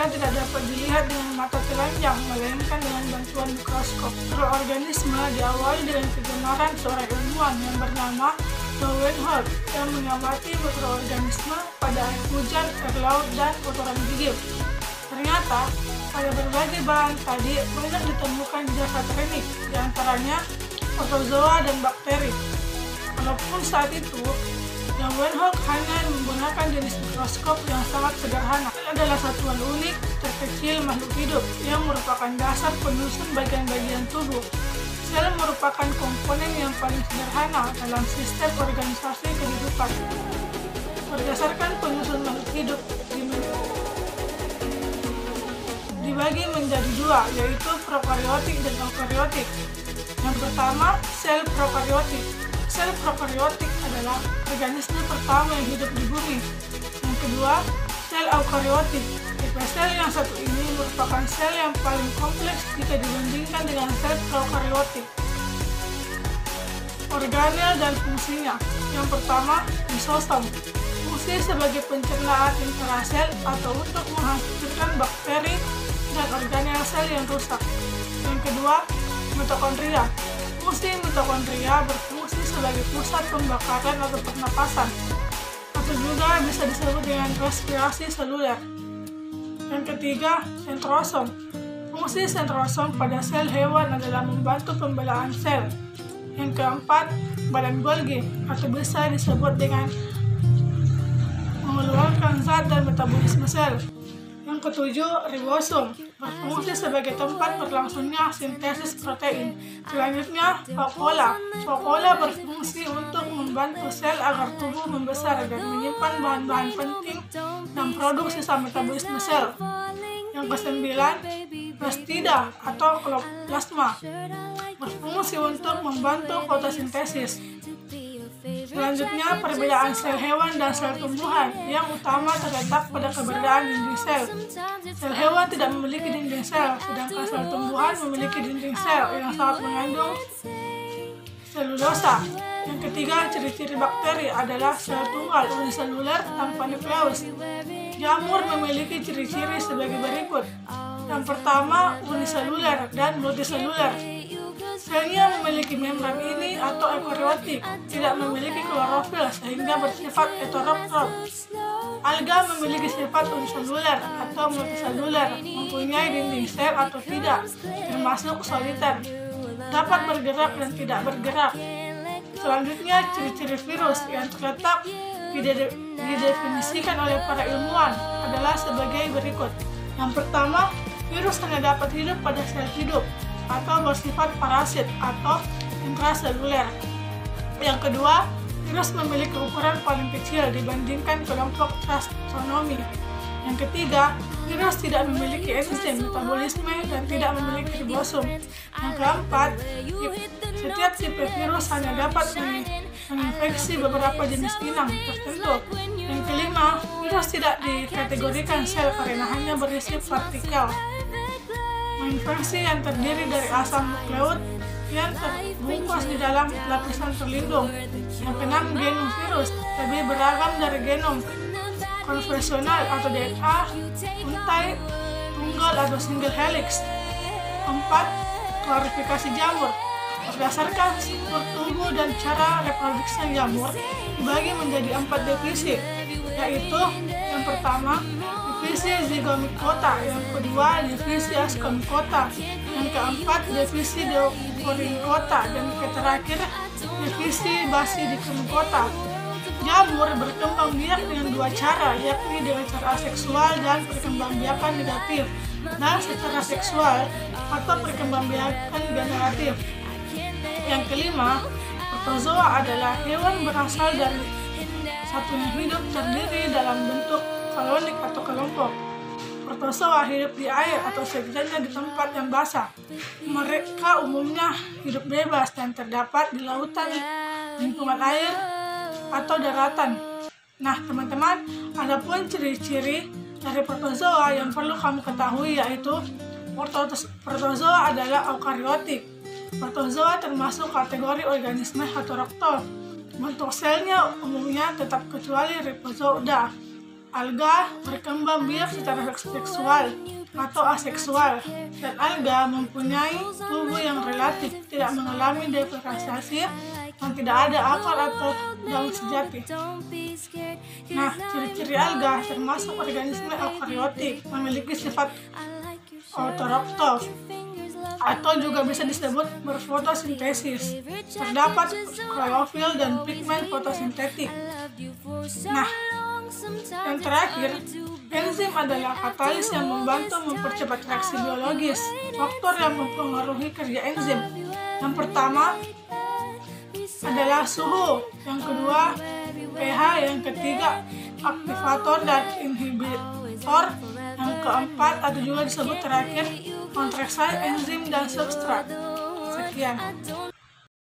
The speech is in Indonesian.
yang tidak dapat dilihat dengan mata telanjang, melainkan dengan bantuan mikroskop. Mikroorganisme diawali dengan kegemaran seorang ilmuwan yang bernama Lowenholt yang mengamati mikroorganisme pada air hujan, air laut, dan kotoran gigi. Ternyata, pada berbagai bahan tadi banyak ditemukan zat unik, diantaranya protozoa dan bakteri. Walaupun saat itu, Lowenholt hanya menggunakan jenis mikroskop yang sangat sederhana. Ini adalah satuan unik terkecil makhluk hidup yang merupakan dasar penyusun bagian-bagian tubuh. Sel merupakan komponen yang paling sederhana dalam sistem organisasi kehidupan. Berdasarkan penyusun makhluk hidup dibagi menjadi dua, yaitu prokariotik dan eukariotik. Yang pertama, sel prokariotik. Sel prokariotik adalah organisme pertama yang hidup di bumi. Yang kedua, sel eukariotik. Tipe sel yang satu ini merupakan sel yang paling kompleks jika dibandingkan dengan sel prokariotik. Organel dan fungsinya. Yang pertama, lisosom. Fungsi sebagai pencernaan intrasel atau untuk menghancurkan bakteri dan organel sel yang rusak. Yang kedua, mitokondria. Fungsi mitokondria berfungsi sebagai pusat pembakaran atau pernapasan, atau juga bisa disebut dengan respirasi seluler. Yang ketiga, sentrosom. Fungsi sentrosom pada sel hewan adalah membantu pembelaan sel. Yang keempat, badan Golgi, atau bisa disebut dengan mengeluarkan zat dan metabolisme sel. Yang ketujuh, ribosom, berfungsi sebagai tempat berlangsungnya sintesis protein. Selanjutnya, vakuola. Vakuola berfungsi untuk membantu sel agar tubuh membesar dan menyimpan bahan-bahan penting dan produk sisa metabolisme sel. Yang kesembilan, plastida atau kloplasma, berfungsi untuk membantu fotosintesis. Selanjutnya, perbedaan sel hewan dan sel tumbuhan yang utama terletak pada keberadaan dinding sel. Sel hewan tidak memiliki dinding sel, sedangkan sel tumbuhan memiliki dinding sel yang sangat mengandung selulosa. Yang ketiga, ciri-ciri bakteri adalah sel tunggal uniseluler tanpa nukleus. Jamur memiliki ciri-ciri sebagai berikut. Yang pertama, uniseluler dan multiseluler. Selnya memiliki membran ini atau eukariotik, tidak memiliki klorofil sehingga bersifat heterotrof. Alga memiliki sifat uniseluler atau multiseluler, mempunyai dinding sel atau tidak, termasuk soliter, dapat bergerak dan tidak bergerak. Selanjutnya, ciri-ciri virus yang terletak didefinisikan oleh para ilmuwan adalah sebagai berikut. Yang pertama, virus hanya dapat hidup pada sel hidup atau bersifat parasit atau intraseluler. Yang kedua, virus memiliki ukuran paling kecil dibandingkan kelompok taksonomi. Yang ketiga, virus tidak memiliki enzim metabolisme dan tidak memiliki ribosom. Yang keempat, setiap tipe virus hanya dapat menginfeksi beberapa jenis inang tertentu. Yang kelima, virus tidak dikategorikan sel karena hanya berisi partikel. Menginfeksi yang terdiri dari asam nukleut yang terbungkus di dalam lapisan terlindung. Yang keenam, genom virus lebih beragam dari genom konvensional atau DNA, untai, tunggal atau single helix. 4. Klasifikasi jamur. Berdasarkan struktur tubuh dan cara reproduksi jamur dibagi menjadi 4 divisi, yaitu yang pertama, divisi zygomicota, yang kedua divisi ascomicota, yang keempat divisi diophorymicota, dan yang terakhir divisi basidicomicota. Jamur berkembang biak dengan dua cara, yakni dengan cara aseksual dan perkembangbiakan negatif, dan secara seksual atau perkembangbiakan generatif. Yang kelima, protozoa adalah hewan berasal dari satuan hidup terdiri dalam bentuk kolonik atau kelompok. Protozoa hidup di air atau setidaknya di tempat yang basah. Mereka umumnya hidup bebas dan terdapat di lautan, lingkungan air, atau daratan. Nah, teman-teman, ada pun ciri-ciri dari protozoa yang perlu kamu ketahui, yaitu protozoa adalah eukariotik. Protozoa termasuk kategori organisme heteroktor. Bentuk selnya umumnya tetap kecuali ribosooda Alga berkembang biak secara seksual atau aseksual, dan alga mempunyai tubuh yang relatif tidak mengalami diferensiasi dan tidak ada akar atau daun sejati. Nah, ciri-ciri alga termasuk organisme eukariotik, memiliki sifat autoroktof atau juga bisa disebut berfotosintesis. Terdapat klorofil dan pigmen fotosintetik. Nah, yang terakhir, enzim adalah katalis yang membantu mempercepat reaksi biologis. Faktor yang mempengaruhi kerja enzim, yang pertama adalah suhu, yang kedua pH, yang ketiga aktivator dan inhibitor, yang keempat atau juga disebut terakhir kontraksi enzim dan substrat. Sekian.